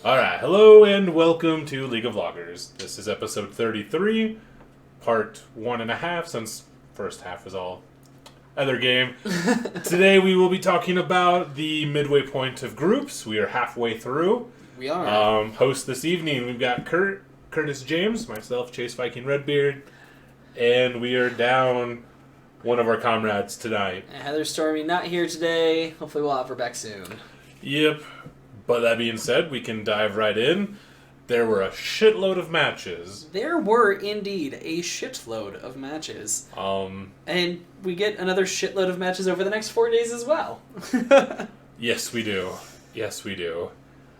Alright, hello and welcome to League of Vloggers. This is episode 33, part 1.5, since first half was all other game. Today we will be talking about the midway point of groups. We are halfway through. We are. Host this evening, we've got Kurtis James, myself, Chase Viking Redbeard, and we are down one of our comrades tonight. Heather Stormy not here today. Hopefully we'll have her back soon. Yep. But that being said, we can dive right in. There were a shitload of matches. There were indeed a shitload of matches. And we get another shitload of matches over the next 4 days as well. Yes, we do. Yes, we do.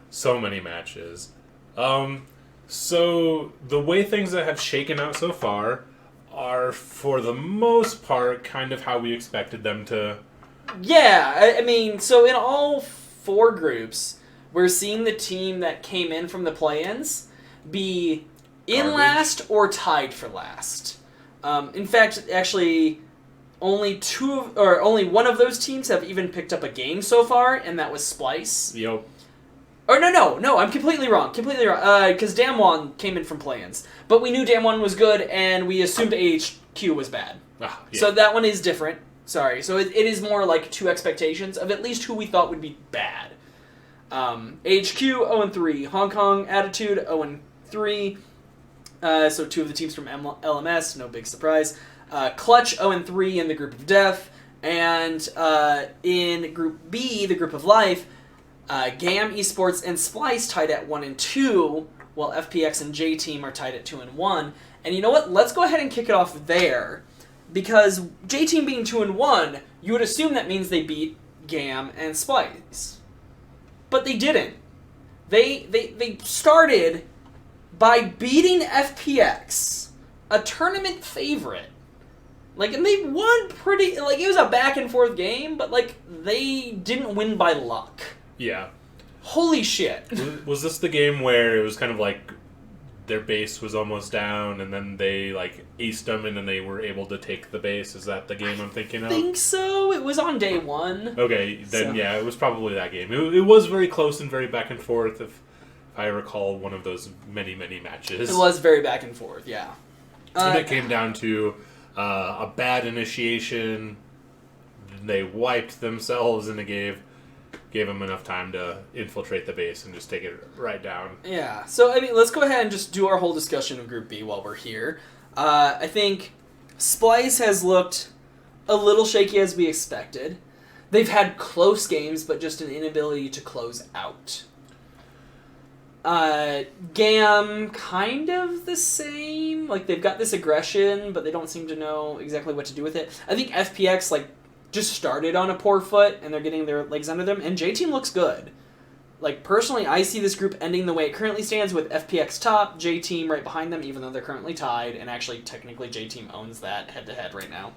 So many matches. So the way things that have shaken out so far are, for the most part, kind of how we expected them to. Yeah, I mean, so in all 4 groups, we're seeing the team that came in from the play-ins be in Garbage. last or tied for last. In fact, actually, only one of those teams have even picked up a game so far, and that was Splice. Yep. Or no, I'm completely wrong. Because Damwon came in from play-ins. But we knew Damwon was good, and we assumed AHQ was bad. Ah, yeah. So that one is different. Sorry. So it is more like 2 expectations of at least who we thought would be bad. HQ 0-3, Hong Kong Attitude 0-3. So 2 of the teams from LMS, no big surprise. Clutch 0-3 in the Group of Death, and in Group B, the Group of Life, GAM Esports and Splice tied at 1-2, while FPX and J Team are tied at 2-1. And you know what? Let's go ahead and kick it off there, because J Team being 2-1, you would assume that means they beat GAM and Splice. But they didn't. They started by beating FPX, a tournament favorite. And they won pretty, it was a back and forth game, but, they didn't win by luck. Yeah. Holy shit. Was this the game where it was kind of like their base was almost down, and then they, aced them, and then they were able to take the base? Is that the game I'm thinking of? I think so. It was on day 1. Okay, then So. yeah, it was probably that game. It was very close and very back and forth, if I recall one of those many, many matches. It was very back and forth, yeah. And it came down to a bad initiation. They wiped themselves, and they gave them enough time to infiltrate the base and just take it right down. Yeah, so, let's go ahead and just do our whole discussion of Group B while we're here. I think Splice has looked a little shaky as we expected. They've had close games, but just an inability to close out. GAM, kind of the same. They've got this aggression, but they don't seem to know exactly what to do with it. I think FPX, just started on a poor foot, and they're getting their legs under them, and J-Team looks good. Personally, I see this group ending the way it currently stands, with FPX top, J-Team right behind them, even though they're currently tied, and actually, technically, J-Team owns that head-to-head right now.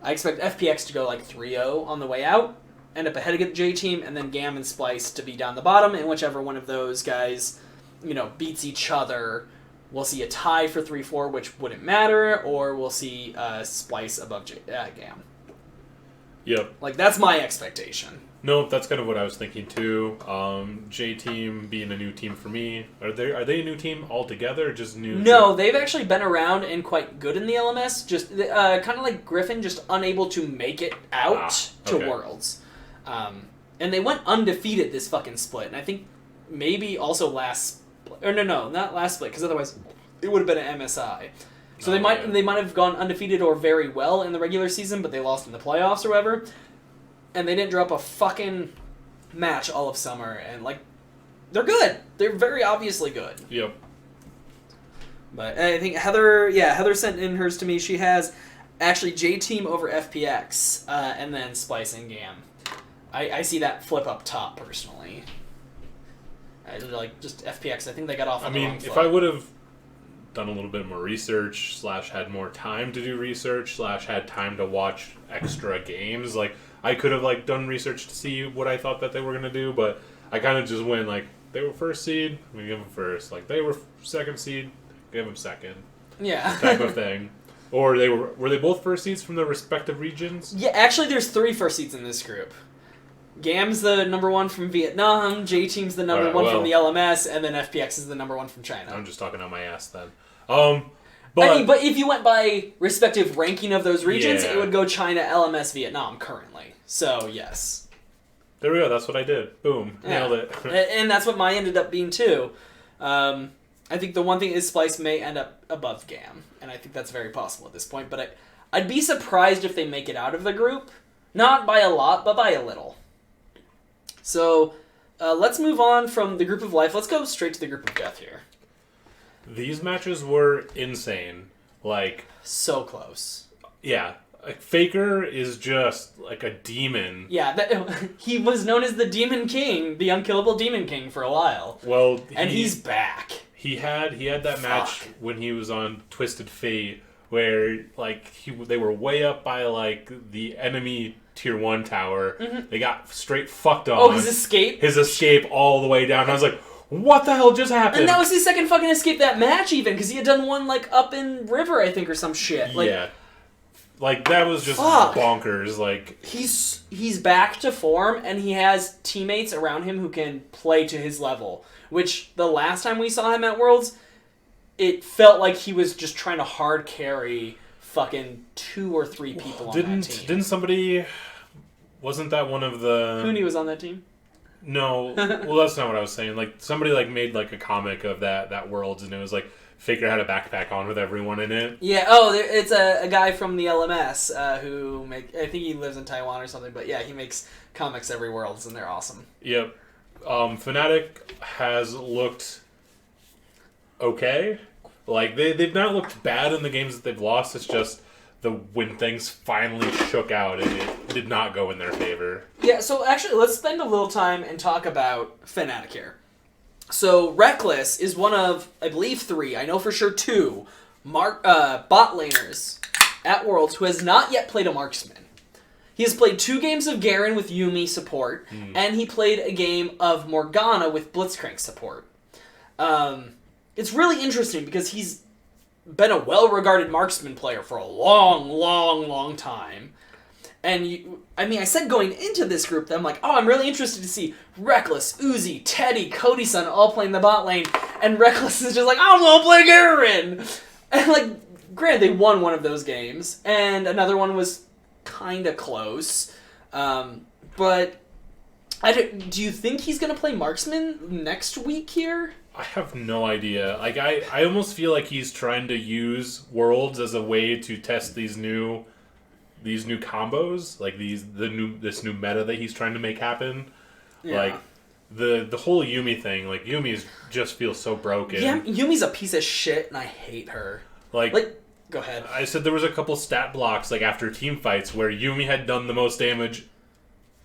I expect FPX to go 3-0 on the way out, end up ahead of J-Team, and then GAM and Splice to be down the bottom, and whichever one of those guys, beats each other, we'll see a tie for 3-4, which wouldn't matter, or we'll see Splice above GAM. Yep. That's my expectation. No, that's kind of what I was thinking too. J-Team being a new team for me. Are they a new team altogether, or just new? No, they've actually been around and quite good in the LMS. Just kind of like Griffin, just unable to make it out to Worlds. And they went undefeated this fucking split. And I think maybe also last split. Or no, not last split, because otherwise it would have been an MSI. So they might have gone undefeated or very well in the regular season, but they lost in the playoffs or whatever. And they didn't drop a fucking match all of summer. And, they're good. They're very obviously good. Yep. But I think Heather sent in hers to me. She has actually J-Team over FPX, and then Splice and GAM. I see that flip up top, personally. Just FPX. I think they got off on the wrong foot. If I would have done a little bit more research, / had more time to do research, / had time to watch extra games, I could have, done research to see what I thought that they were going to do, but I kind of just went, they were first seed, we give them first. They were second seed, give them second. Yeah. Type of thing. Or were they both first seeds from their respective regions? Yeah, actually there's 3 first seeds in this group. GAM's the number 1 from Vietnam, J-Team's the number 1 from the LMS, and then FPX is the number 1 from China. I'm just talking on my ass then. But if you went by respective ranking of those regions, it would go China, LMS, Vietnam currently. So, yes. There we go. That's what I did. Boom. Nailed it. And that's what mine ended up being, too. I think the one thing is Splice may end up above GAM, and I think that's very possible at this point. But I'd be surprised if they make it out of the group. Not by a lot, but by a little. So, let's move on from the group of life. Let's go straight to the group of death here. These matches were insane. Like... So close. Yeah. Like, Faker is just like a demon. Yeah, he was known as the Demon King, the unkillable Demon King for a while. Well, he's back. He had that match when he was on Twisted Fate where like they were way up by like the enemy tier 1 tower. Mm-hmm. They got straight fucked on. Oh, his escape all the way down. And I was like, what the hell just happened? And that was his second fucking escape that match even, because he had done one like up in River, I think, or some shit. Like, yeah. Like, that was just bonkers. Like, he's back to form, and he has teammates around him who can play to his level. Which, the last time we saw him at Worlds, it felt like he was just trying to hard carry fucking 2 or 3 people on that team. Didn't somebody... Wasn't that one of the... Cooney was on that team? No. Well, that's not what I was saying. Like, somebody like made like a comic of that Worlds, and it was like... Faker had a backpack on with everyone in it. Yeah, it's a guy from the LMS who I think he lives in Taiwan or something, but yeah, he makes comics every Worlds, and they're awesome. Yep. Fnatic has looked okay. Like, they've not looked bad in the games that they've lost, it's just when things finally shook out, it did not go in their favor. Yeah, so actually, let's spend a little time and talk about Fnatic here. So, Reckless is one of, I believe, 3, I know for sure 2, bot laners at Worlds who has not yet played a marksman. He has played 2 games of Garen with Yuumi support, and he played a game of Morgana with Blitzcrank support. It's really interesting because he's been a well-regarded marksman player for a long time. And I said going into this group that I'm like, I'm really interested to see Reckless, Uzi, Teddy, Cody-san all playing the bot lane, and Reckless is just like, I want to play Garen! And like, granted, they won one of those games, and another one was kind of close. But do you think he's going to play marksman next week here? I have no idea. Like, I almost feel like he's trying to use Worlds as a way to test these new combos, like this new meta that he's trying to make happen. Yeah. Like the whole Yuumi thing, like Yuumi just feels so broken. Yeah, Yumi's a piece of shit, and I hate her. Like, go ahead. I said there was a couple stat blocks like after team fights where Yuumi had done the most damage.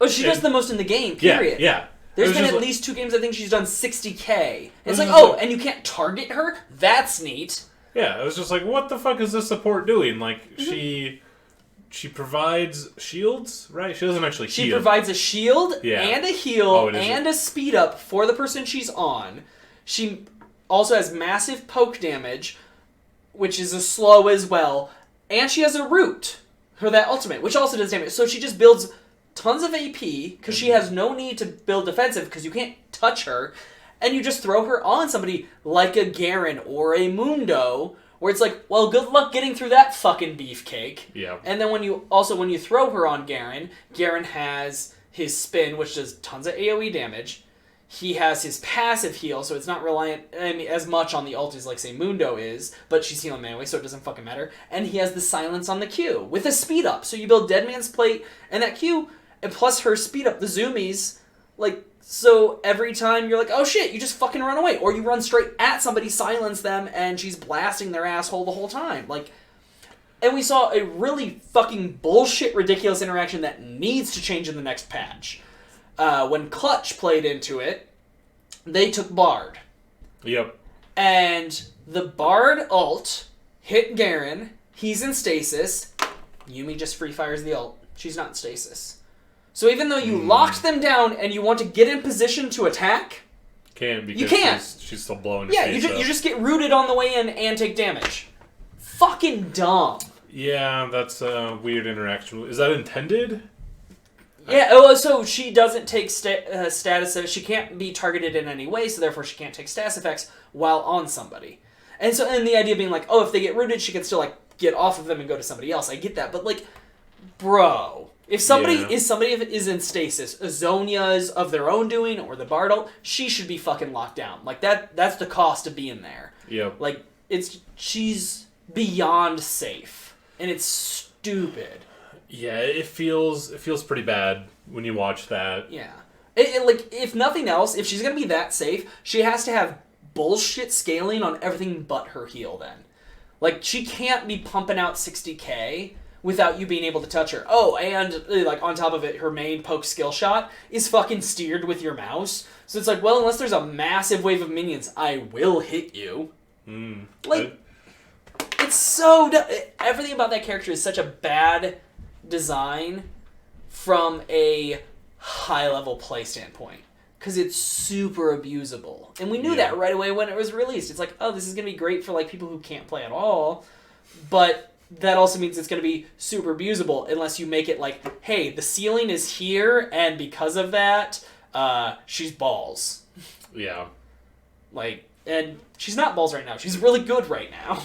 Oh, she does the most in the game. Period. Yeah. There's been at least 2 games I think she's done 60k. It's like, and you can't target her? That's neat. Yeah, it was just like, what the fuck is this support doing? Like, She provides shields, right? She doesn't actually heal. She provides a shield and a heal and a speed up for the person she's on. She also has massive poke damage, which is a slow as well. And she has a root for that ultimate, which also does damage. So she just builds tons of AP, because she has no need to build defensive, because you can't touch her. And you just throw her on somebody like a Garen or a Mundo, where it's like, well, good luck getting through that fucking beefcake. Yeah. And then when you throw her on Garen, Garen has his spin, which does tons of AoE damage. He has his passive heal, so it's not reliant as much on the ult as, like, say, Mundo is, but she's healing anyway, so it doesn't fucking matter. And he has the silence on the Q with a speed up. So you build Dead Man's Plate and that Q, and plus her speed up, the zoomies, like... So every time you're like, oh shit, you just fucking run away. Or you run straight at somebody, silence them, and she's blasting their asshole the whole time. Like, and we saw a really fucking bullshit, ridiculous interaction that needs to change in the next patch. When Clutch played into it, they took Bard. Yep. And the Bard ult hit Garen. He's in stasis. Yuumi just free fires the ult. She's not in stasis. So even though you locked them down and you want to get in position to attack, because you can't. She's still blowing. Yeah, you just get rooted on the way in and take damage. Fucking dumb. Yeah, that's a weird interaction. Is that intended? Yeah, oh, so she doesn't take status. She can't be targeted in any way, so therefore she can't take status effects while on somebody. And the idea being like, oh, if they get rooted, she can still like get off of them and go to somebody else. I get that, but like, bro, if somebody is in stasis, Azonia's of their own doing or the Bartle, she should be fucking locked down. Like that's the cost of being there. Yep. Like she's beyond safe, and it's stupid. Yeah, it feels pretty bad when you watch that. Yeah. Like, if nothing else, if she's going to be that safe, she has to have bullshit scaling on everything but her heal then. Like, she can't be pumping out 60k without you being able to touch her. Oh, and, like, on top of it, her main poke skill shot is fucking steered with your mouse. So it's like, well, unless there's a massive wave of minions, I will hit you. It's so... Everything about that character is such a bad design from a high-level play standpoint. Because it's super abusable. And we knew that right away when it was released. It's like, oh, this is going to be great for like people who can't play at all. But that also means it's going to be super abusable unless you make it like, hey, the ceiling is here, and because of that, she's balls. Yeah. Like, and she's not balls right now. She's really good right now.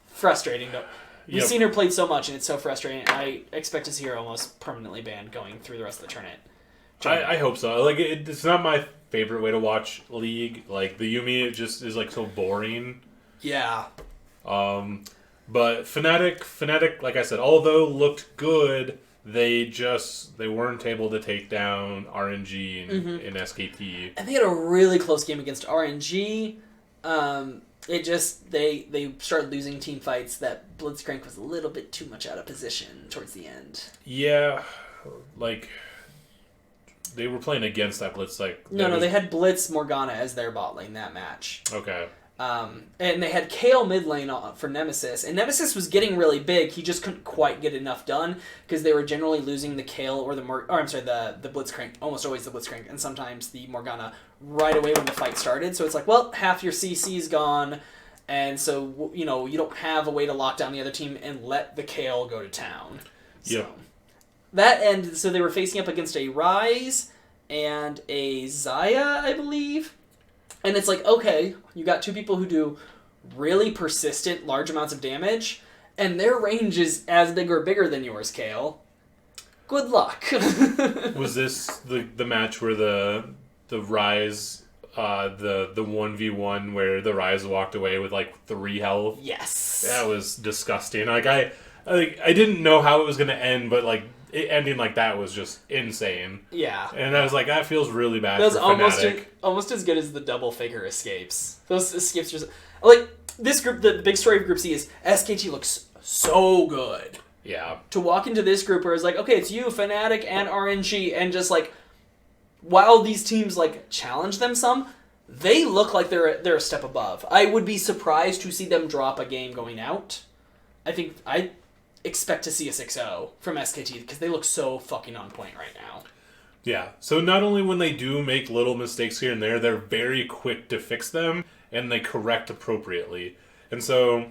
Frustrating, though. We've seen her played so much, and it's so frustrating. I expect to see her almost permanently banned going through the rest of the tournament. I hope so. Like, it's not my favorite way to watch League. Like, the Yumi, it just is, like, so boring. Yeah. But Fnatic, like I said, although looked good, they weren't able to take down RNG in SKT. And they had a really close game against RNG. They started losing team fights that Blitzcrank was a little bit too much out of position towards the end. Yeah, like they were playing against that Blitz. Like they had Blitz Morgana as their bot lane that match. Okay. And they had Kale mid lane for Nemesis, and Nemesis was getting really big. He just couldn't quite get enough done because they were generally losing the Kale or the Blitzcrank, almost always the Blitzcrank, and sometimes the Morgana right away when the fight started. So it's like, well, half your CC's gone, and so you don't have a way to lock down the other team and let the Kale go to town. Yeah. So they were facing up against a Ryze and a Xayah, I believe. And it's like, okay, you got two people who do really persistent, large amounts of damage, and their range is as big or bigger than yours, Kale. Good luck. Was this the match where the Ryze, the 1v1 where the Ryze walked away with like 3 health? Yes. That was disgusting. Like I didn't know how it was going to end, but like it ending like that was just insane. Yeah. And I was like, that feels really bad. That was for almost as good as the double figure escapes. Those escapes just like this group. The big story of Group C is SKT looks so good. Yeah. To walk into this group where it's like, okay, it's you, Fnatic, and RNG, and just like, while these teams like challenge them some, they look like they're a step above. I would be surprised to see them drop a game going out. I expect to see a 6-0 from SKT because they look so fucking on point right now. Yeah. So not only when they do make little mistakes here and there, they're very quick to fix them and they correct appropriately. And so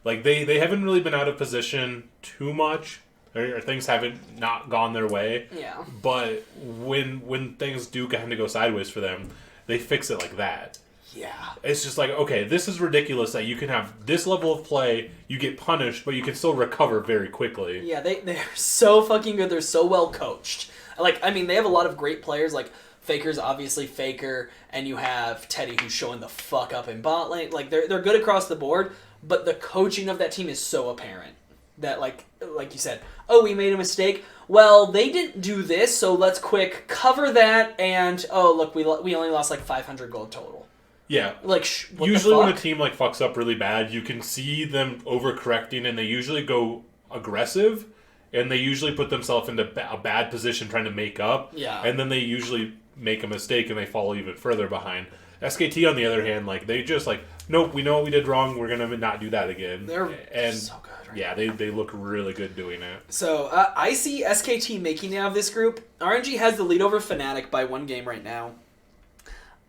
like they haven't really been out of position too much, or things haven't not gone their way. Yeah. But when things do kind of go sideways for them, they fix it like that. Yeah. It's just like, okay, this is ridiculous that you can have this level of play, you get punished, but you can still recover very quickly. Yeah, they're so fucking good. They're so well coached. Like, I mean, they have a lot of great players. Like, Faker's obviously Faker, and you have Teddy who's showing the fuck up in bot lane. Like, they're good across the board, but the coaching of that team is so apparent. That, like you said, oh, we made a mistake. Well, they didn't do this, so let's quick cover that, and, oh, look, we only lost like 500 gold total. Yeah. Like, usually when a team like fucks up really bad, you can see them overcorrecting, and they usually go aggressive, and they usually put themselves into a bad position trying to make up. Yeah. And then they usually make a mistake, and they fall even further behind. SKT, on the other hand, like they just like, nope, we know what we did wrong. We're gonna not do that again. They're so good. Right yeah, they look really good doing it. So I see SKT making it out of this group. RNG has the lead over Fnatic by 1 game right now.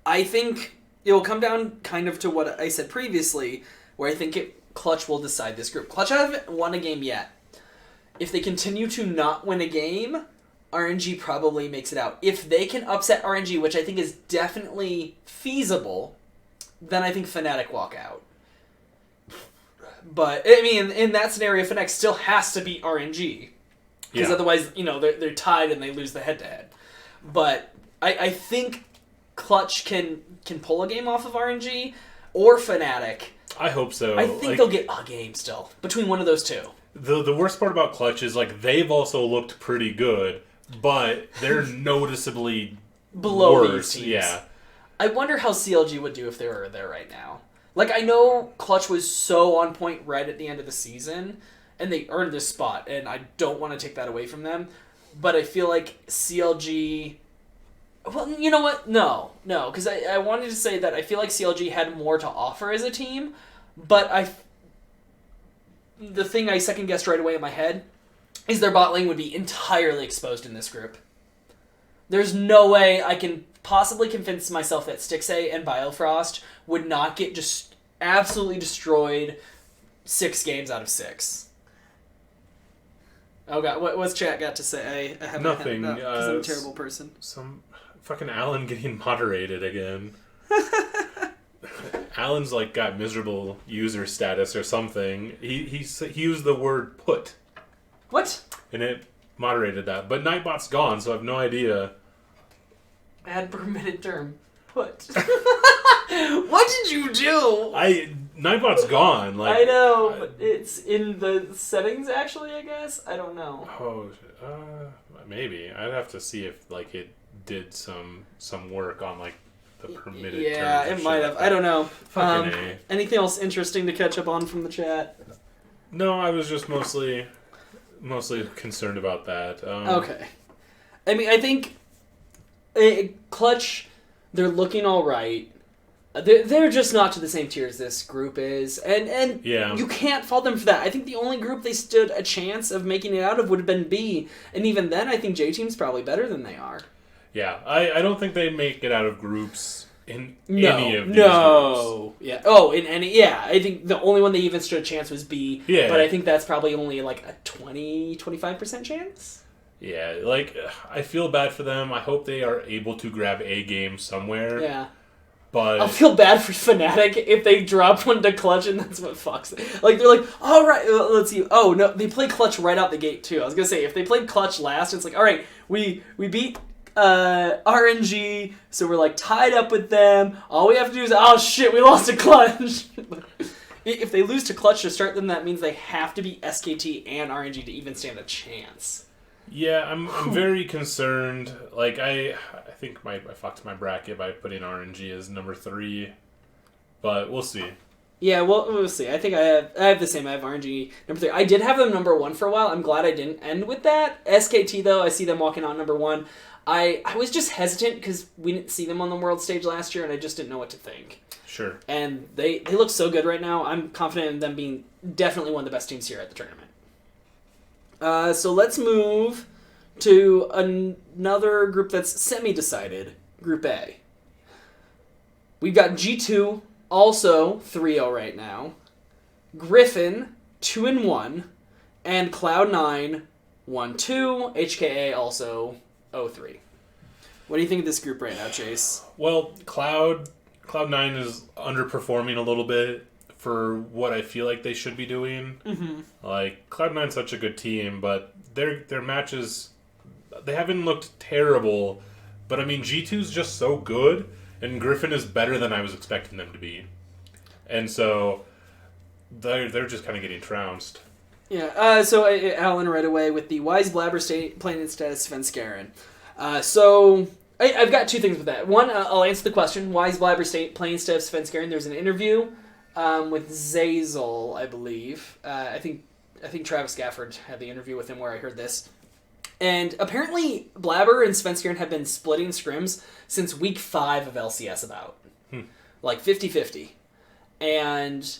I think it will come down kind of to what I said previously, where I think Clutch will decide this group. Clutch haven't won a game yet. if they continue to not win a game, RNG probably makes it out. If they can upset RNG, which I think is definitely feasible, then I think Fnatic walk out. But, I mean, in that scenario, Fnatic still has to beat RNG. Because otherwise, they're tied and they lose the head-to-head. But I think Clutch can pull a game off of RNG or Fnatic. I hope so. I think they'll get a game still between one of those two. The worst part about Clutch is they've also looked pretty good, but they're noticeably below worse. these teams. Yeah. I wonder how CLG would do if they were there right now. I know Clutch was so on point right at the end of the season, and they earned this spot, and I don't want to take that away from them, but I feel like CLG... Well, you know what? No, because I wanted to say that I feel like CLG had more to offer as a team, but the thing I second-guessed right away in my head is their bot lane would be entirely exposed in this group. There's no way I can possibly convince myself that Stixay and Biofrost would not get just absolutely destroyed 6 games out of 6. Oh god, what's chat got to say? I haven't Nothing. Because I'm a terrible person. Some fucking Alan getting moderated again. Alan's got miserable user status or something. He used the word put. What? And it moderated that. But Nightbot's gone, so I have no idea. Add permitted term. Put. What did you do? Nightbot's gone. I know, but it's in the settings actually, I guess? I don't know. Oh, maybe. I'd have to see if it did some work on the permitted Yeah, terms it might have. I don't know. Fucking A. Anything else interesting to catch up on from the chat? No, I was just mostly concerned about that. Okay. I mean, I think Clutch, they're looking all right. They're just not to the same tier as this group is, and you can't fault them for that. I think the only group they stood a chance of making it out of would have been B, and even then, I think J-Team's probably better than they are. Yeah, I don't think they make it out of groups in any of these groups. Yeah. Oh, in any... Yeah, I think the only one they even stood a chance was B, but I think that's probably only a 20-25% chance? Yeah, I feel bad for them. I hope they are able to grab a game somewhere. Yeah. But I'll feel bad for Fnatic if they drop one to Clutch and that's what fucks it. They're all right, let's see. Oh, no, they play Clutch right out the gate, too. I was going to say, if they played Clutch last, it's all right, we beat RNG, so we're tied up with them. All we have to do is, oh shit, we lost to Clutch. If they lose to Clutch to start them, that means they have to beat SKT and RNG to even stand a chance. Yeah, I'm very concerned. I think I fucked my bracket by putting RNG as number 3, but we'll see. Yeah, we'll see. I think I have the same. I have RNG number 3. I did have them number 1 for a while. I'm glad I didn't end with that. SKT though, I see them walking on number 1. I was just hesitant because we didn't see them on the world stage last year, and I just didn't know what to think. Sure. And they look so good right now. I'm confident in them being definitely one of the best teams here at the tournament. So let's move to another group that's semi-decided, Group A. We've got G2, also 3-0 right now, Griffin, 2-1, and Cloud9, 1-2, HKA also 0-3. What do you think of this group right now, Chase? Well, Cloud9 is underperforming a little bit for what I feel like they should be doing. Mm-hmm. Cloud9's such a good team, but their matches, they haven't looked terrible. But, G2's just so good, and Griffin is better than I was expecting them to be. And so, they're just kind of getting trounced. Yeah, so Alan right away with the Wise Blabber playing instead of Svenskeren. So I've got 2 things with that. One, I'll answer the question. Wise Blabber playing instead of Svenskeren. There's an interview with Zazel, I believe. I think Travis Gafford had the interview with him where I heard this. And apparently Blabber and Svenskeren have been splitting scrims since week 5 of LCS about. 50-50. And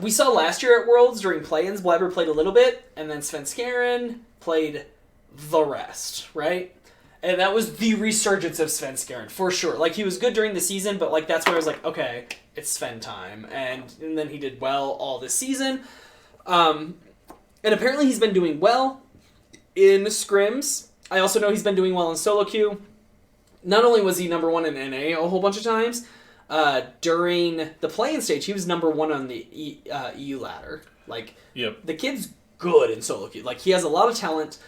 we saw last year at Worlds during play-ins, Blabber played a little bit, and then Svenskeren played the rest, right? And that was the resurgence of Svenskeren, for sure. He was good during the season, but that's where I was okay, it's Sven time. And then he did well all this season. And apparently he's been doing well in scrims. I also know he's been doing well in solo queue. Not only was he number 1 in NA a whole bunch of times, during the play-in stage, he was number 1 on the EU ladder. Like, the kid's good in solo queue. Like, he has a lot of talent.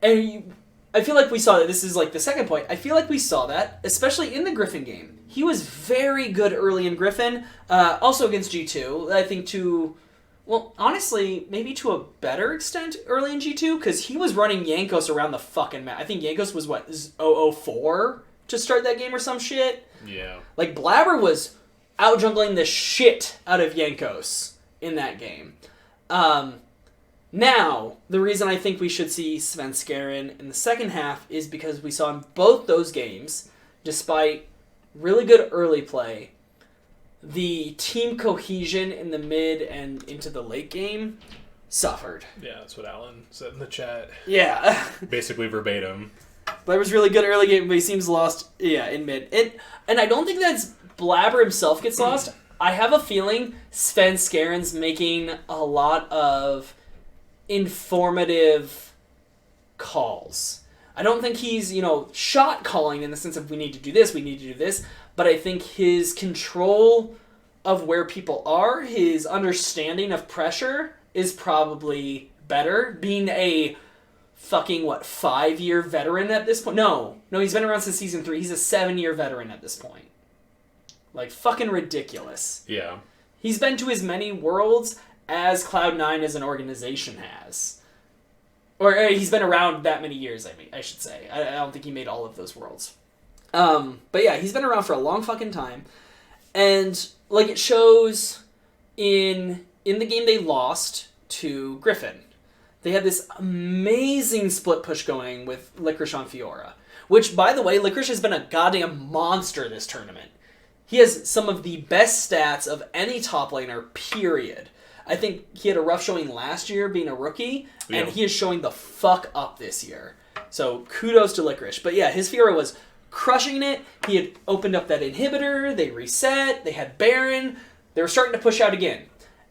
And I feel like we saw that. This is like the second point. I feel like we saw that, especially in the Griffin game. He was very good early in Griffin. Also against G2. I think well, honestly, maybe to a better extent early in G2, because he was running Yankos around the fucking map. I think Yankos was, 004 to start that game or some shit? Yeah. Like, Blabber was out-jungling the shit out of Yankos in that game. Now, the reason I think we should see Svenskeren in the second half is because we saw in both those games, despite really good early play, the team cohesion in the mid and into the late game suffered. Yeah, that's what Alan said in the chat. Yeah. Basically verbatim. Blabber was really good early game, but he seems lost, in mid. And I don't think that's Blabber himself gets lost. I have a feeling Svenskeren's making a lot of informative calls. I don't think he's, shot calling in the sense of we need to do this, but I think his control of where people are, his understanding of pressure is probably better. Being a fucking, 5-year veteran at this point? No, he's been around since Season 3. He's a 7-year veteran at this point. Like, fucking ridiculous. Yeah. He's been to as many worlds as Cloud9 as an organization has. Or he's been around that many years, I should say. I don't think he made all of those worlds. But yeah, he's been around for a long fucking time. And, it shows in the game they lost to Griffin. They had this amazing split push going with Licorice on Fiora. Which, by the way, Licorice has been a goddamn monster this tournament. He has some of the best stats of any top laner, period. I think he had a rough showing last year being a rookie, and he is showing the fuck up this year. So kudos to Licorice. But yeah, his Fiora was crushing it. He had opened up that inhibitor, they reset, they had Baron, they were starting to push out again.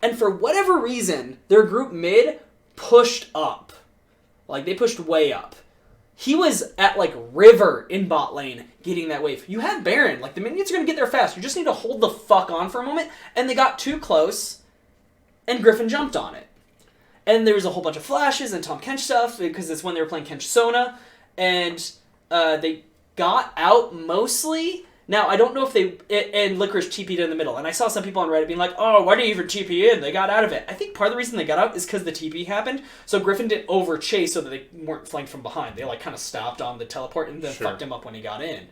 And for whatever reason, their group mid pushed up. Like, they pushed way up. He was at, River in bot lane getting that wave. You have Baron. The minions are going to get there fast. You just need to hold the fuck on for a moment. And they got too close, and Griffin jumped on it. And there was a whole bunch of flashes and Tom Kench stuff, because it's when they were playing Kench Sona. And they got out mostly. Now, I don't know if and Licorice TP'd in the middle. And I saw some people on Reddit being like, oh, why do you even TP in? They got out of it. I think part of the reason they got out is because the TP happened. So Griffin didn't over-chase so that they weren't flanked from behind. They, kind of stopped on the teleport and then fucked him up when he got in.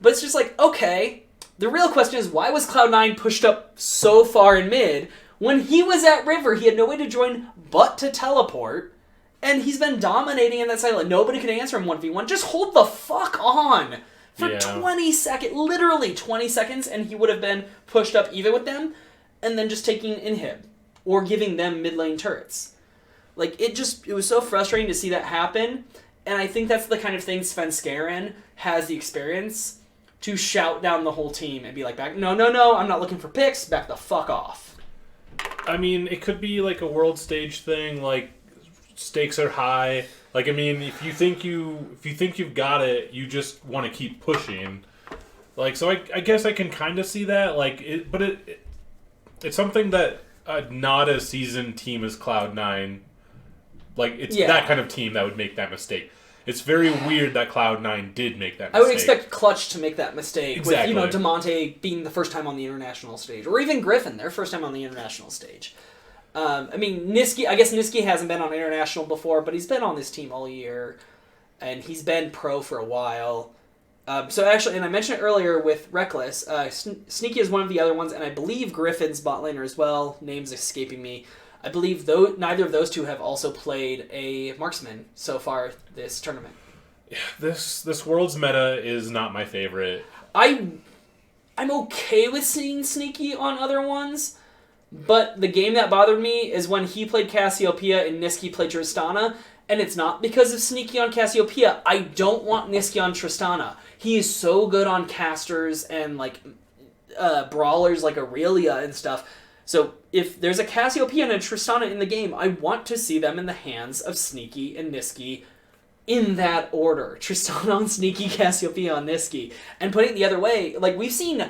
But it's just okay. The real question is, why was Cloud9 pushed up so far in mid? When he was at River, he had no way to join but to teleport. And he's been dominating in that side. Nobody can answer him 1v1. Just hold the fuck on. For 20 seconds, literally 20 seconds, and he would have been pushed up even with them, and then just taking inhib, or giving them mid lane turrets. It was so frustrating to see that happen, and I think that's the kind of thing Svenskeren has the experience to shout down the whole team and be like, no, I'm not looking for picks, back the fuck off. I mean, it could be a world stage thing, stakes are high. If you think you've got it, you just want to keep pushing. So I guess I can kind of see that. It's something that not a seasoned team as Cloud9, that kind of team that would make that mistake. It's very weird that Cloud9 did make that mistake. I would expect Clutch to make that mistake. Exactly. With, DeMonte being the first time on the international stage. Or even Griffin, their first time on the international stage. Niski, I guess Niski hasn't been on international before, but he's been on this team all year, and he's been pro for a while. So actually, and I mentioned it earlier with Reckless, Sneaky is one of the other ones, and I believe Griffin's bot laner as well. Name's escaping me. I believe neither of those two have also played a marksman so far this tournament. Yeah, this world's meta is not my favorite. I'm okay with seeing Sneaky on other ones. But the game that bothered me is when he played Cassiopeia and Niski played Tristana, and it's not because of Sneaky on Cassiopeia. I don't want Niski on Tristana. He is so good on casters and brawlers like Aurelia and stuff. So if there's a Cassiopeia and a Tristana in the game, I want to see them in the hands of Sneaky and Niski in that order. Tristana on Sneaky, Cassiopeia on Niski. And putting it the other way, like we've seen, I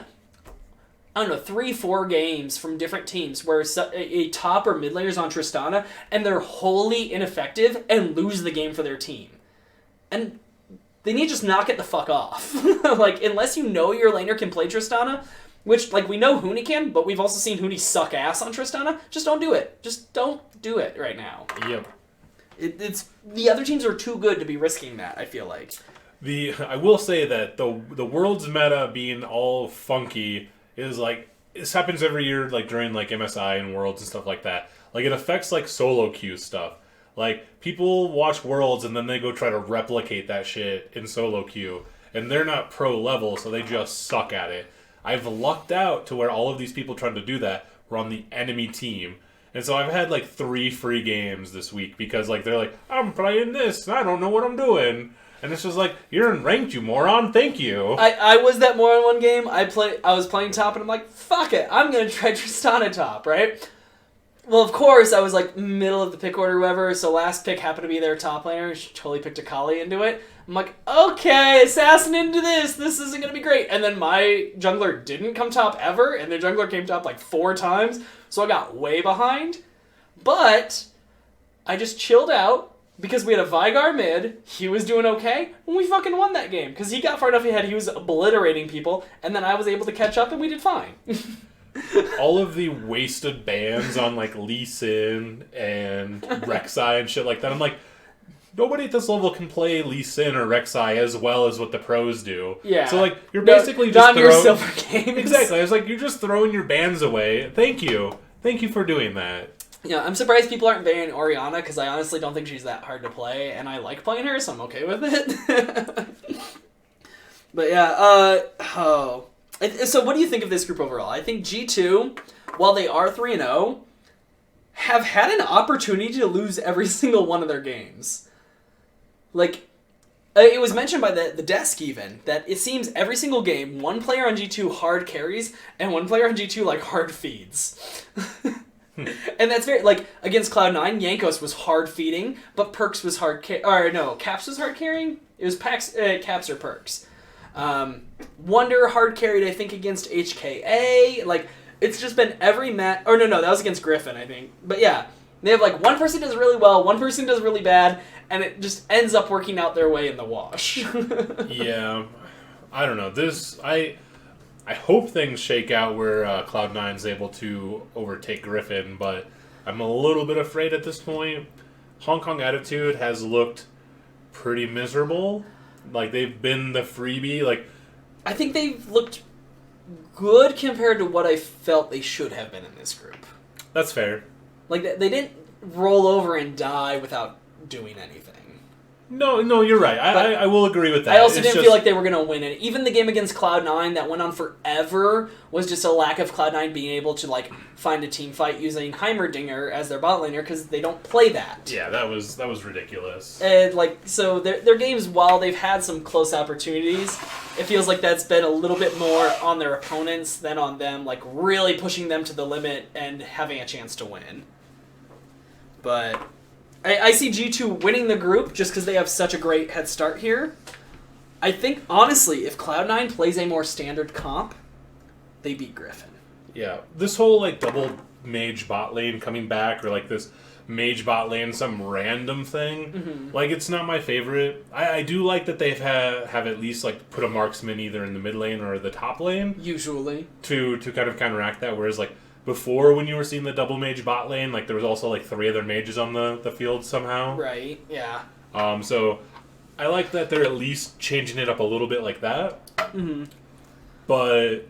don't know, 3-4 games from different teams where a top or mid laner's on Tristana and they're wholly ineffective and lose the game for their team. And they need to just knock it the fuck off. Like, unless you know your laner can play Tristana, which, like, we know Huni can, but we've also seen Huni suck ass on Tristana, just don't do it. Just don't do it right now. Yep. It's the other teams are too good to be risking that, I feel like. I will say that the world's meta being all funky is, like, this happens every year, like, during, like, MSI and Worlds and stuff like that. Like, it affects, like, solo queue stuff. Like, people watch Worlds and then they go try to replicate that shit in solo queue. And they're not pro level, so they just suck at it. I've lucked out to where all of these people trying to do that were on the enemy team. And so I've had, like, 3 free games this week because, like, they're like, I'm playing this and I don't know what I'm doing. And it's just like, you're in ranked, you moron, thank you. I was that moron one game. I was playing top and I'm like, fuck it, I'm going to try Tristana top, right? Well, of course, I was, like, middle of the pick order or whatever, so last pick happened to be their top laner. She totally picked Akali into it. I'm like, okay, assassin into this isn't going to be great. And then my jungler didn't come top ever, and their jungler came top, like, 4 times, so I got way behind. But I just chilled out, because we had a Vygar mid, he was doing okay, and we fucking won that game, because he got far enough ahead, he was obliterating people, and then I was able to catch up, and we did fine. All of the wasted bans on, like, Lee Sin and Rek'Sai and shit like that. I'm like, nobody at this level can play Lee Sin or Rek'Sai as well as what the pros do. Yeah. So, like, you're basically just throwing... your silver games. Exactly. I was like, you're just throwing your bans away. Thank you. Thank you for doing that. Yeah, I'm surprised people aren't banning Orianna, because I honestly don't think she's that hard to play, and I like playing her, so I'm okay with it. But yeah, So what do you think of this group overall? I think G2, while they are 3-0, have had an opportunity to lose every single one of their games. Like, it was mentioned by the desk even, that it seems every single game, one player on G2 hard carries, and one player on G2, like, hard feeds. And that's very, like, against Cloud9, Yankos was hard feeding, but Perks was Caps was hard carrying? It was Caps or Perks. Wonder hard carried, I think, against HKA. Like, it's just been every match. Or no, that was against Griffin, I think. But yeah, they have, like, one person does really well, one person does really bad, and it just ends up working out their way in the wash. Yeah, I don't know. I hope things shake out where Cloud9's able to overtake Griffin, but I'm a little bit afraid at this point. Hong Kong Attitude has looked pretty miserable. Like, they've been the freebie. Like, I think they've looked good compared to what I felt they should have been in this group. That's fair. Like, they didn't roll over and die without doing anything. No, you're right. I will agree with that. I also didn't feel like they were going to win it. Even the game against Cloud9 that went on forever was just a lack of Cloud9 being able to, like, find a team fight using Heimerdinger as their bot laner, because they don't play that. Yeah, that was ridiculous. And, like, so their games, while they've had some close opportunities, it feels like that's been a little bit more on their opponents than on them, like, really pushing them to the limit and having a chance to win. But I see G2 winning the group just because they have such a great head start here. I think, honestly, if Cloud9 plays a more standard comp, they beat Griffin. Yeah, this whole, like, double mage bot lane coming back, or, like, this mage bot lane, some random thing, like, it's not my favorite. I do like that they've have at least, like, put a marksman either in the mid lane or the top lane. Usually. To kind of counteract that, whereas, like, before, when you were seeing the double mage bot lane, like, there was also, like, 3 other mages on the field somehow. Right, yeah. So I like that they're at least changing it up a little bit like that. Mm-hmm. But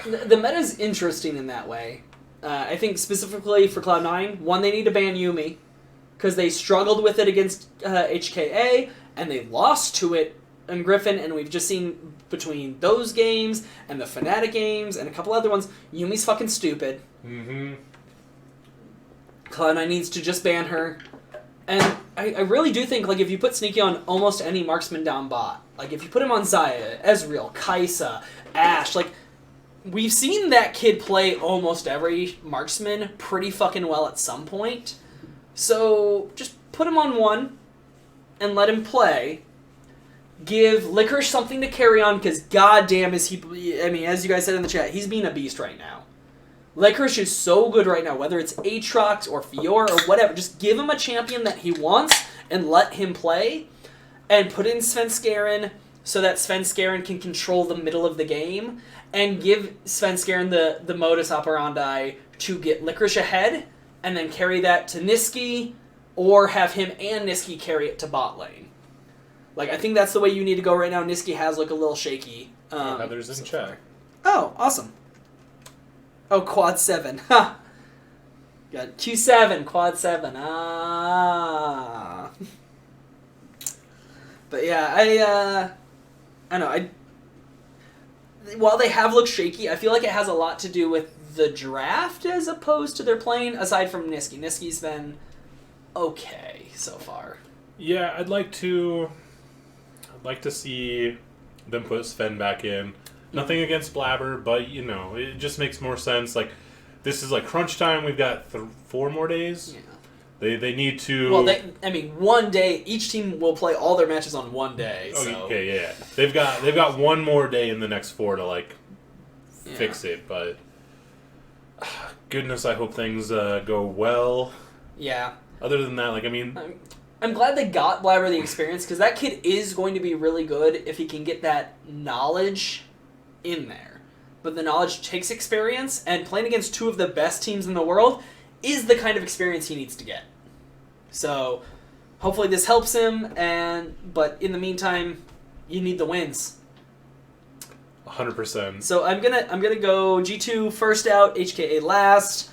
the meta's interesting in that way. I think specifically for Cloud9, one, they need to ban Yuumi, because they struggled with it against HKA, and they lost to it in Griffin, and we've just seen between those games and the Fnatic games and a couple other ones, Yumi's fucking stupid. Mm-hmm. Cloud9 needs to just ban her. And I really do think, like, if you put Sneaky on almost any marksman down bot, like, if you put him on Xayah, Ezreal, Kai'Sa, Ashe, like, we've seen that kid play almost every marksman pretty fucking well at some point. So just put him on one and let him play. Give Licorice something to carry on, because goddamn is he... I mean, as you guys said in the chat, he's being a beast right now. Licorice is so good right now, whether it's Aatrox or Fiora or whatever. Just give him a champion that he wants and let him play. And put in Svenskeren so that Svenskeren can control the middle of the game. And give Svenskeren the modus operandi to get Licorice ahead and then carry that to Niski, or have him and Niski carry it to bot lane. Like, I think that's the way you need to go right now. Niski has looked a little shaky. Heather's in chat. Oh, awesome. Oh, quad 7. Ha! Got Q7, quad 7. Ah. But yeah, I know, while they have looked shaky, I feel like it has a lot to do with the draft as opposed to their playing, aside from Niski. Niski's been okay so far. Yeah, I'd like to see them put Sven back in. Nothing against Blabber, but, you know, it just makes more sense. Like, this is like crunch time. We've got 4 more days. Yeah. They need to... Well, one day, each team will play all their matches on one day, so... Okay, yeah. They've got one more day in the next 4 to, like, fix it, but... Goodness, I hope things go well. Yeah. Other than that, like, I mean... I'm glad they got Blabber the experience, because that kid is going to be really good if he can get that knowledge in there. But the knowledge takes experience, and playing against 2 of the best teams in the world is the kind of experience he needs to get. So, hopefully this helps him, but in the meantime, you need the wins. 100%. So I'm gonna go G2 first out, HKA last.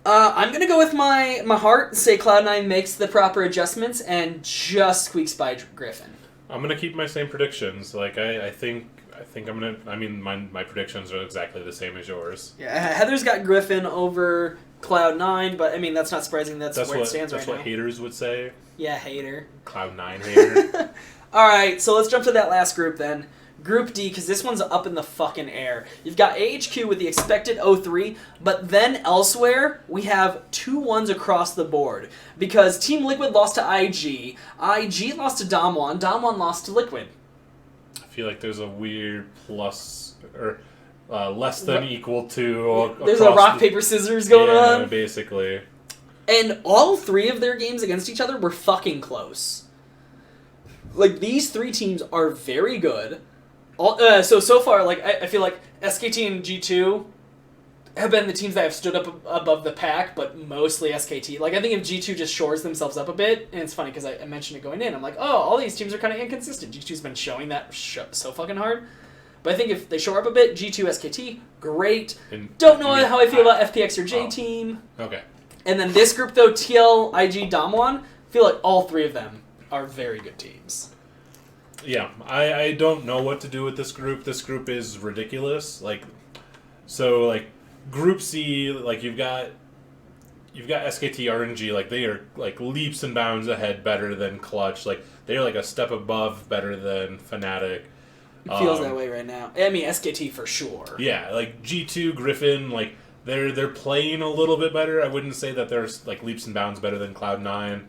I'm going to go with my heart, say Cloud9 makes the proper adjustments and just squeaks by Griffin. I'm going to keep my same predictions. Like, I think I'm going to... I mean, my predictions are exactly the same as yours. Yeah, Heather's got Griffin over Cloud9, but, I mean, that's not surprising. That's where it stands right now. That's what haters would say. Yeah, hater. Cloud9 hater. All right, so let's jump to that last group then. Group D, because this one's up in the fucking air. You've got AHQ with the expected 0-3, but then elsewhere, we have 2-1s across the board. Because Team Liquid lost to IG lost to Damwon lost to Liquid. I feel like there's a weird plus, or less than equal to... There's a rock, paper, scissors going on. Yeah, basically. And all 3 of their games against each other were fucking close. Like, these 3 teams are very good. So far, like, I feel like SKT and G2 have been the teams that have stood up above the pack, but mostly SKT. Like, I think if G2 just shores themselves up a bit, and it's funny because I mentioned it going in, I'm like, oh, all these teams are kind of inconsistent. G2's been showing that so fucking hard. But I think if they shore up a bit, G2, SKT, great. Don't know how I feel about FPX or J Team. Okay. And then this group, though, TL, IG, Damwon, I feel like all 3 of them are very good teams. Yeah, I don't know what to do with this group. This group is ridiculous. Like, so, like, Group C, like, you've got SKT, RNG, like, they are, like, leaps and bounds ahead better than Clutch. Like, they're, like, a step above better than Fnatic. It feels that way right now. I mean, SKT for sure. Yeah, like, G2, Griffin, like, they're playing a little bit better. I wouldn't say that they're, like, leaps and bounds better than Cloud9.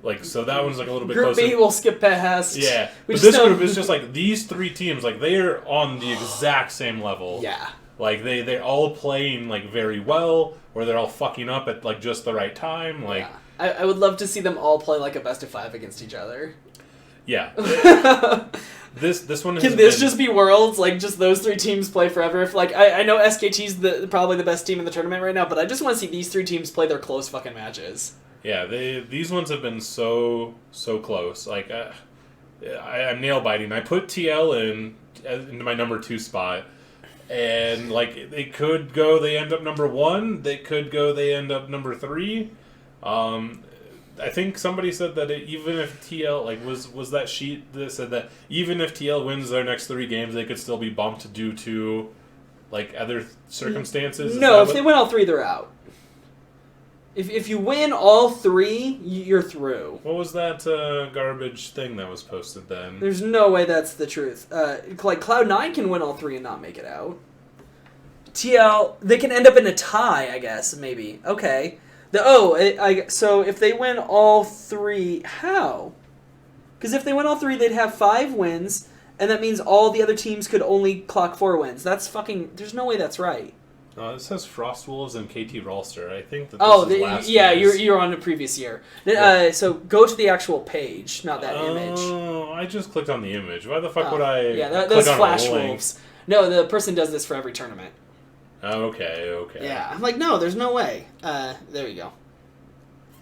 Like, so that one's, like, a little bit Group closer. B will skip past. Yeah. But this group is just, like, these 3 teams, like, they're on the exact same level. Yeah. Like, they're all playing, like, very well, or they're all fucking up at, like, just the right time. Like, yeah. I would love to see them all play, like, a best of 5 against each other. Yeah. This one Can this just be Worlds? Like, just those 3 teams play forever? If, like, I know SKT's probably the best team in the tournament right now, but I just want to see these 3 teams play their close fucking matches. Yeah, these ones have been so close. Like, I'm nail biting. I put TL into my number 2 spot, and like they could go. They end up number 1. They could go. They end up number 3. I think somebody said that even if TL was that sheet that said that even if TL wins their next 3 games, they could still be bumped due to like other circumstances. No, if they win all 3, they're out. If you win all 3, you're through. What was that garbage thing that was posted then? There's no way that's the truth. Like Cloud9 can win all 3 and not make it out. TL, they can end up in a tie, I guess, maybe. Okay. So if they win all 3, how? Because if they win all 3, they'd have 5 wins, and that means all the other teams could only clock 4 wins. That's fucking... There's no way that's right. It says Frost Wolves and KT Rolster. I think that this is last year's. You're on the previous year. So go to the actual page, not that image. Oh, I just clicked on the image. Why the fuck would I? Yeah, those Flash Wolves. No, the person does this for every tournament. Okay. Yeah, I'm like, no, there's no way. There you go.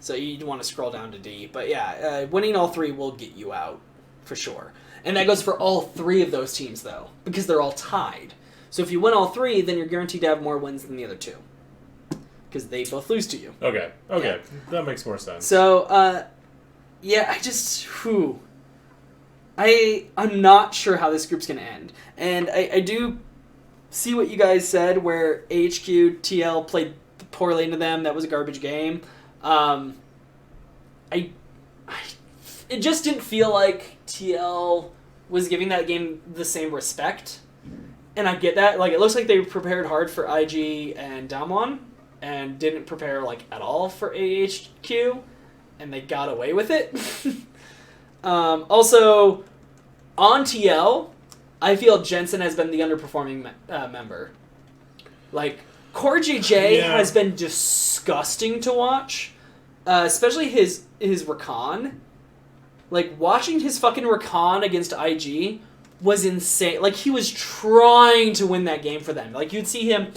So you want to scroll down to D, but yeah, winning all 3 will get you out for sure, and that goes for all 3 of those teams though, because they're all tied. So if you win all 3, then you're guaranteed to have more wins than the other 2. Because they both lose to you. Okay. Yeah. That makes more sense. So, I'm not sure how this group's going to end. And I do see what you guys said, where HQ, TL played poorly into them. That was a garbage game. It just didn't feel like TL was giving that game the same respect. And I get that. Like, it looks like they prepared hard for IG and Damwon and didn't prepare, like, at all for AHQ, and they got away with it. Also, on TL, I feel Jensen has been the underperforming member. Like, Core JJ has been disgusting to watch, especially his Rakan. Like, watching his fucking Rakan against IG was insane. Like, he was trying to win that game for them. Like, you'd see him,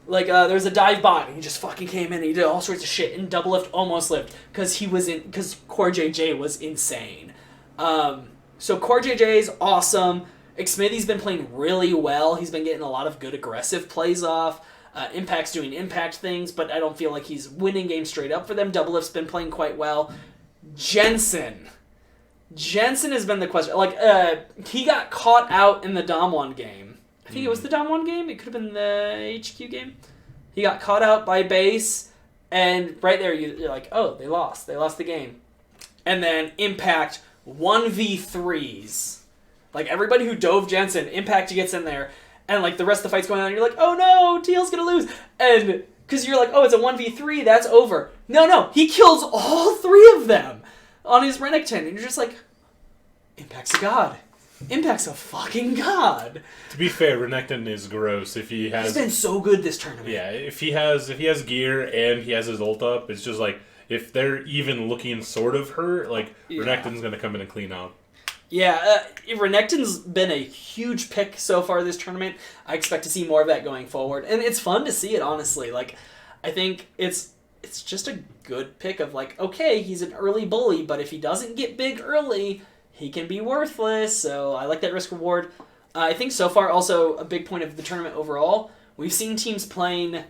like, there was a dive bot, and he just fucking came in, and he did all sorts of shit, and double lift, almost lift, because Core JJ was insane. So Core JJ is awesome. Xmithy's been playing really well. He's been getting a lot of good aggressive plays off. Impact's doing impact things, but I don't feel like he's winning games straight up for them. Double lift's been playing quite well. Jensen has been the question. Like, he got caught out in the Damwon game. I think it was the Damwon game. It could have been the HQ game. He got caught out by base, and right there you're like, oh, they lost. They lost the game. And then Impact 1v3s. Like, everybody who dove Jensen, Impact gets in there, and, like, the rest of the fight's going on, and you're like, oh no, TL's gonna lose. And, because you're like, oh, it's a 1v3, that's over. No, he kills all 3 of them on his Renekton, and you're just like, Impact's a god. Impact's a fucking god. To be fair, Renekton is gross. If he has, he's been so good this tournament. Yeah, if he has gear and he has his ult up, it's just like, if they're even looking sort of hurt, like, Renekton's gonna come in and clean out. Yeah, Renekton's been a huge pick so far this tournament. I expect to see more of that going forward, and it's fun to see it, honestly. Like, I think it's just a good pick of, like, okay, he's an early bully, but if he doesn't get big early, he can be worthless, so I like that risk-reward. I think so far, also, a big point of the tournament overall, we've seen teams playing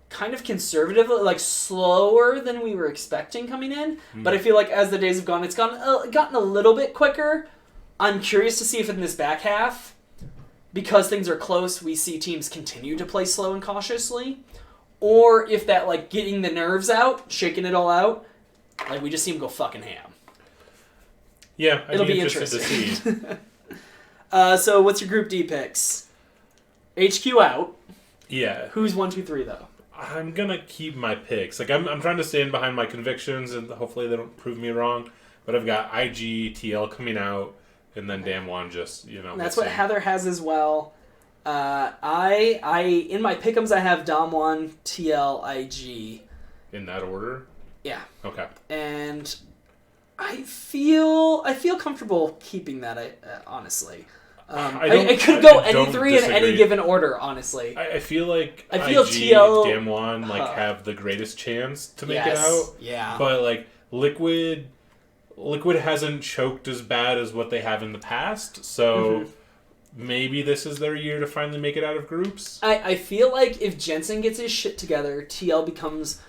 kind of conservatively, like, slower than we were expecting coming in, but I feel like as the days have gone, it's gotten a little bit quicker. I'm curious to see if in this back half, because things are close, we see teams continue to play slow and cautiously, or if that, like, getting the nerves out, shaking it all out, like, we just see them go fucking ham. Yeah, it'll be interesting to see. So, what's your Group D picks? HQ out. Yeah. Who's 1, 2, 3 though? I'm gonna keep my picks. Like, I'm trying to stand behind my convictions, and hopefully they don't prove me wrong. But I've got IG, TL coming out, and then Damwon just, That's what Heather has as well. I in my pick'ems I have Damwon, TL, IG. In that order? Yeah. Okay. And I feel comfortable keeping that. Honestly, I could go any 3 in any given order. Honestly, I feel like I feel IG, TL, Damwon have the greatest chance to make it out. Yeah. But like Liquid hasn't choked as bad as what they have in the past, so maybe this is their year to finally make it out of groups. I feel like if Jensen gets his shit together, TL becomes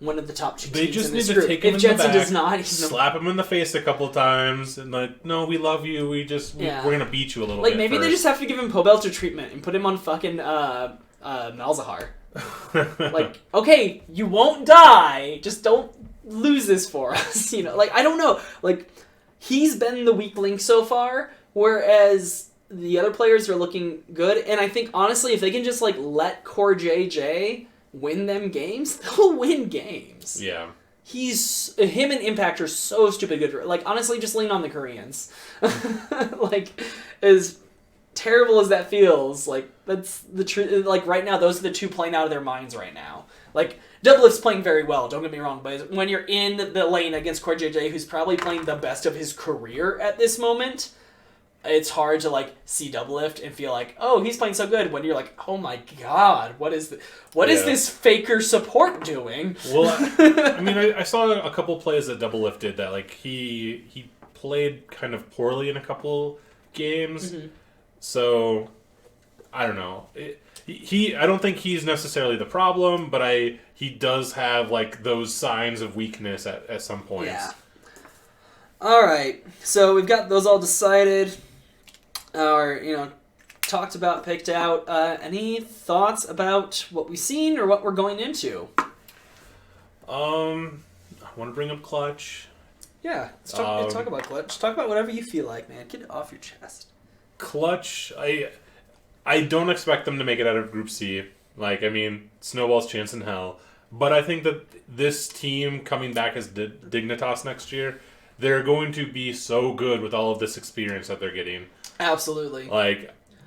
one of the top 2 teams in this group. They just need to take him if in Jensen the back, does not, slap him in the face a couple times, and like, no, we love you. We're gonna beat you a little bit. Like, maybe they just have to give him Pobelter treatment and put him on fucking Malzahar. Like, okay, you won't die, just don't lose this for us, you know? Like, I don't know. Like, he's been the weak link so far, whereas the other players are looking good, and I think, honestly, if they can just, like, let Core JJ win them games, they'll win games. Yeah. Him and Impact are so stupid good. Like, honestly, just lean on the Koreans. Like, as terrible as that feels, like, that's the truth. Like, right now, those are the two playing out of their minds right now. Like, Doublelift's playing very well, don't get me wrong, but when you're in the lane against Core JJ, who's probably playing the best of his career at this moment, it's hard to, like, see Doublelift and feel like, oh, he's playing so good, when you're like, oh my god, what is this faker support doing? Well, I mean, I saw a couple plays that Doublelift did that, like, he played kind of poorly in a couple games, so, I don't know. I don't think he's necessarily the problem, but he does have, like, those signs of weakness at some points. Yeah. Alright, so we've got those all decided, or, talked about, picked out. Any thoughts about what we've seen or what we're going into? I want to bring up Clutch. Yeah, let's talk about Clutch. Talk about whatever you feel like, man. Get it off your chest. Clutch, I don't expect them to make it out of Group C. Like, I mean, snowball's chance in hell. But I think that this team coming back as Dignitas next year, they're going to be so good with all of this experience that they're getting. Absolutely.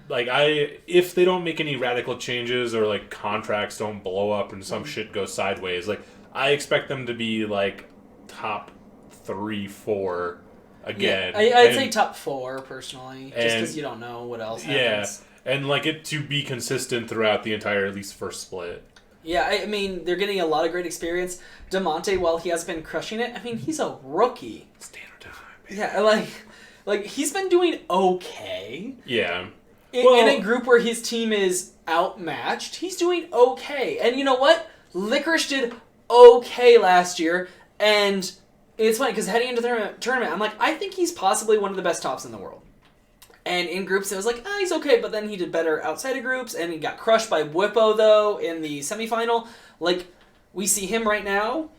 If they don't make any radical changes or, like, contracts don't blow up and some shit goes sideways, like, I expect them to be, like, top 3, 4 again. Yeah, I'd say top 4, personally, just because you don't know what else happens. Yeah, and, like, it to be consistent throughout the entire, at least, first split. Yeah, I mean, they're getting a lot of great experience. DeMonte, while he has been crushing it, I mean, he's a rookie. Standard time. Baby. Yeah, like he's been doing okay. Yeah. In a group where his team is outmatched, he's doing okay. And you know what? Licorice did okay last year, and it's funny, because heading into the tournament, I'm like, I think he's possibly one of the best tops in the world. And in groups, it was like, he's okay, but then he did better outside of groups, and he got crushed by Whippo, though, in the semifinal. Like, we see him right now.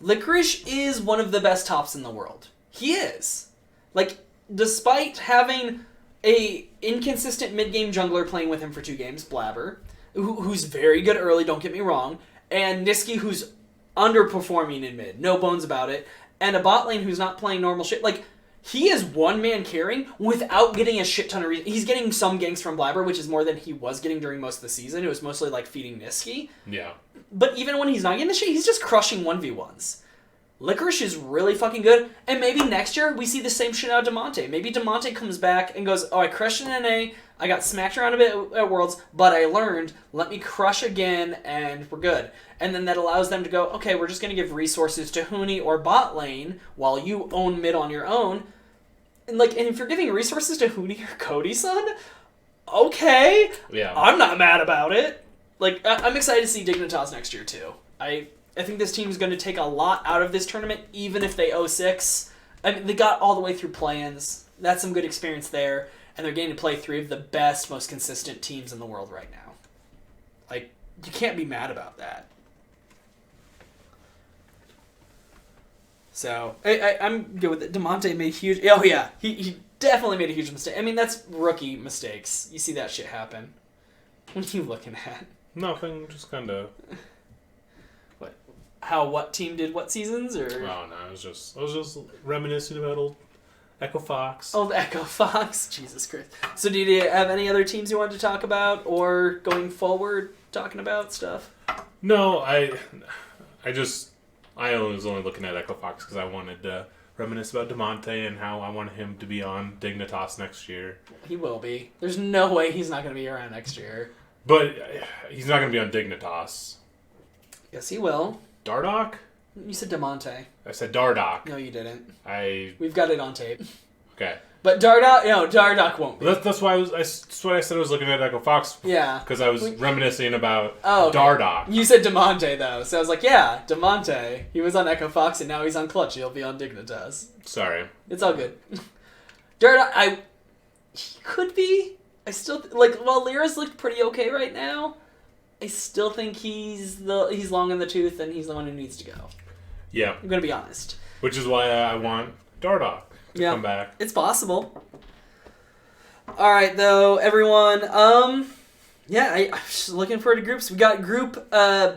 Licorice is one of the best tops in the world. He is. Like, despite having a inconsistent mid-game jungler playing with him for 2 games, Blabber, who's very good early, don't get me wrong, and Niski, who's underperforming in mid, no bones about it, and a bot lane who's not playing normal shit. Like, he is one-man carrying without getting a shit ton of He's getting some ganks from Blabber, which is more than he was getting during most of the season. It was mostly, like, feeding Niski. Yeah. But even when he's not getting the shit, he's just crushing 1v1s. Licorice is really fucking good, and maybe next year we see the same shit out of DeMonte. Maybe DeMonte comes back and goes, I crushed an NA, I got smacked around a bit at Worlds, but I learned, let me crush again, and we're good. And then that allows them to go, okay, we're just going to give resources to Huni or bot lane while you own mid on your own. And if you're giving resources to Huni or Cody-san, okay, yeah, I'm not mad about it. Like, I'm excited to see Dignitas next year, too. I think this team's going to take a lot out of this tournament, even if they 0-6. I mean, they got all the way through play-ins. That's some good experience there. And they're getting to play 3 of the best, most consistent teams in the world right now. Like, you can't be mad about that. So, I'm good with it. DeMonte made huge... Oh, yeah. He definitely made a huge mistake. I mean, that's rookie mistakes. You see that shit happen. What are you looking at? Nothing, just kind of... What team did what seasons, or? Oh no, I was just reminiscing about old Echo Fox. Old Echo Fox, Jesus Christ. So, did you have any other teams you wanted to talk about, or going forward talking about stuff? No, I was only looking at Echo Fox because I wanted to reminisce about DeMonte and how I wanted him to be on Dignitas next year. He will be. There's no way he's not going to be around next year. But he's not going to be on Dignitas. Yes, he will. Dardoch? You said DeMonte. I said Dardoch. No, you didn't. We've got it on tape. Okay. But Dardoch won't be. That's why that's what I said I was looking at Echo Fox. Yeah. Because I was reminiscing about okay. Dardoch. You said DeMonte, though. So I was like, yeah, DeMonte. He was on Echo Fox, and now he's on Clutch. He'll be on Dignitas. Sorry. It's all good. Dardoch, he could be. I still... while Lyra's looked pretty okay right now, I still think he's long in the tooth and he's the one who needs to go. Yeah. I'm gonna be honest. Which is why I want Dardoch to come back. It's possible. All right, though, everyone. I'm just looking forward to groups. We got Group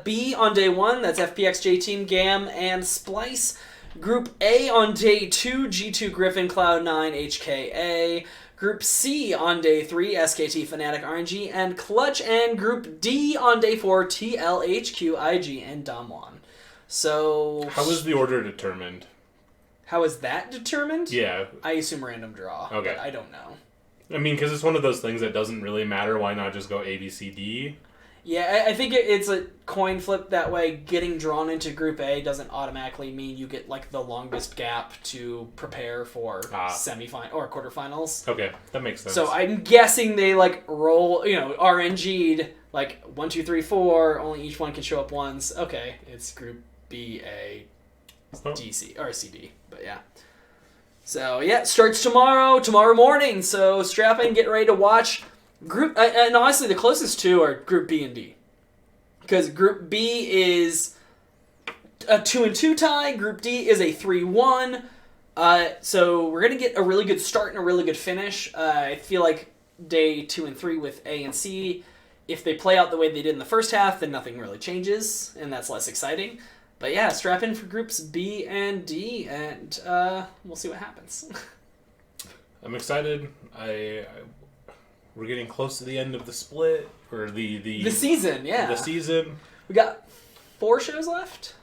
B on day 1. That's FPX, J-Team, GAM, and Splice. Group A on day 2, G2, Griffin, Cloud9, HKA. Group C on day 3, SKT, Fnatic, RNG, and Clutch. And Group D on day 4, TL, HQ, IG, and Damwon. So... How is the order determined? How is that determined? Yeah. I assume random draw. Okay. But I don't know. I mean, because it's one of those things that doesn't really matter. Why not just go A, B, C, D? Yeah, I think it's a coin flip that way. Getting drawn into Group A doesn't automatically mean you get like the longest gap to prepare for semifinal or quarterfinals. Okay, that makes sense. So I'm guessing they like roll, RNG'd like 1, 2, 3, 4. Only each one can show up once. Okay, it's Group B, A, D, C or C, D. But yeah. So yeah, it starts tomorrow morning. So strap in, get ready to watch. Group and honestly, the closest two are Group B and D, because Group B is a 2-2 tie. Group D is a 3-1. So we're gonna get a really good start and a really good finish. I feel like day 2 and 3 with A and C, if they play out the way they did in the first half, then nothing really changes, and that's less exciting. But yeah, strap in for groups B and D, and we'll see what happens. I'm excited. We're getting close to the end of the split, or the season, yeah. The season. We got 4 shows left.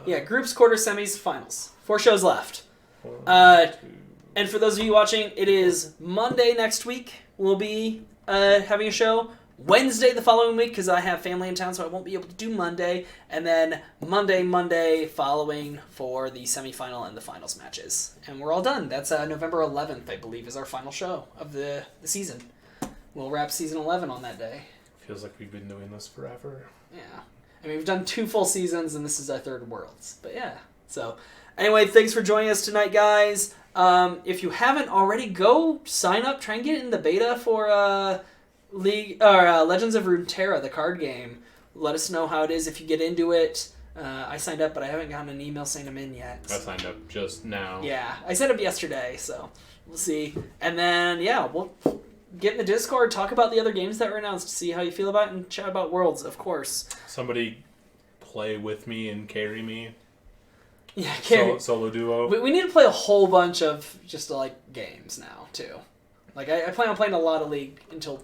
Groups, quarters, semis, finals. 4 shows left. And for those of you watching, it is Monday next week. We'll be having a show. Wednesday the following week, because I have family in town, so I won't be able to do Monday. And then Monday following for the semifinal and the finals matches. And we're all done. That's November 11th, I believe, is our final show of the season. We'll wrap season 11 on that day. Feels like we've been doing this forever. Yeah. I mean, we've done 2 full seasons, and this is our 3rd Worlds. But yeah. So, anyway, thanks for joining us tonight, guys. If you haven't already, go sign up. Try and get in the beta for... Legends of Runeterra, the card game. Let us know how it is if you get into it. I signed up, but I haven't gotten an email saying I'm in yet. I signed up just now. Yeah, I signed up yesterday, so we'll see. And then, we'll get in the Discord, talk about the other games that were announced, see how you feel about it, and chat about Worlds, of course. Somebody play with me and carry me. Yeah, carry. Solo duo. We need to play a whole bunch of just, games now, too. I plan on playing a lot of League until...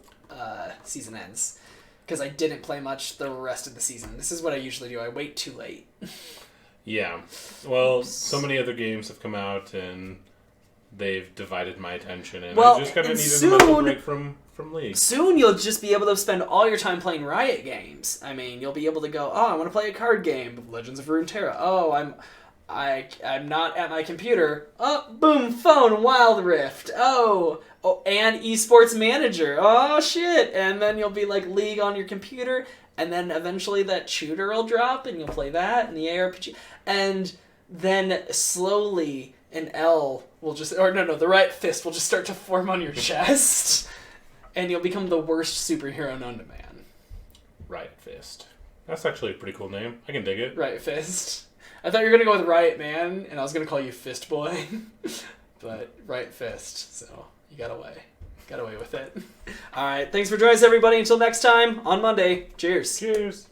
season ends, because I didn't play much the rest of the season. This is what I usually do. I wait too late. Yeah. Well, so many other games have come out, and they've divided my attention, and I just kind of needed a mental break from League. Soon you'll just be able to spend all your time playing Riot games. I mean, you'll be able to go, I want to play a card game, Legends of Runeterra. I'm not at my computer. Oh, boom, phone, Wild Rift. Oh, and Esports Manager. Oh, shit. And then you'll be League on your computer, and then eventually that shooter will drop, and you'll play that, and the ARPG. And then slowly an L will the right fist will just start to form on your chest, and you'll become the worst superhero known to man. Right Fist. That's actually a pretty cool name. I can dig it. Right Fist. I thought you were going to go with Riot Man, and I was going to call you Fist Boy. But Right Fist, so you got away. Got away with it. All right, thanks for joining us, everybody. Until next time, on Monday. Cheers. Cheers.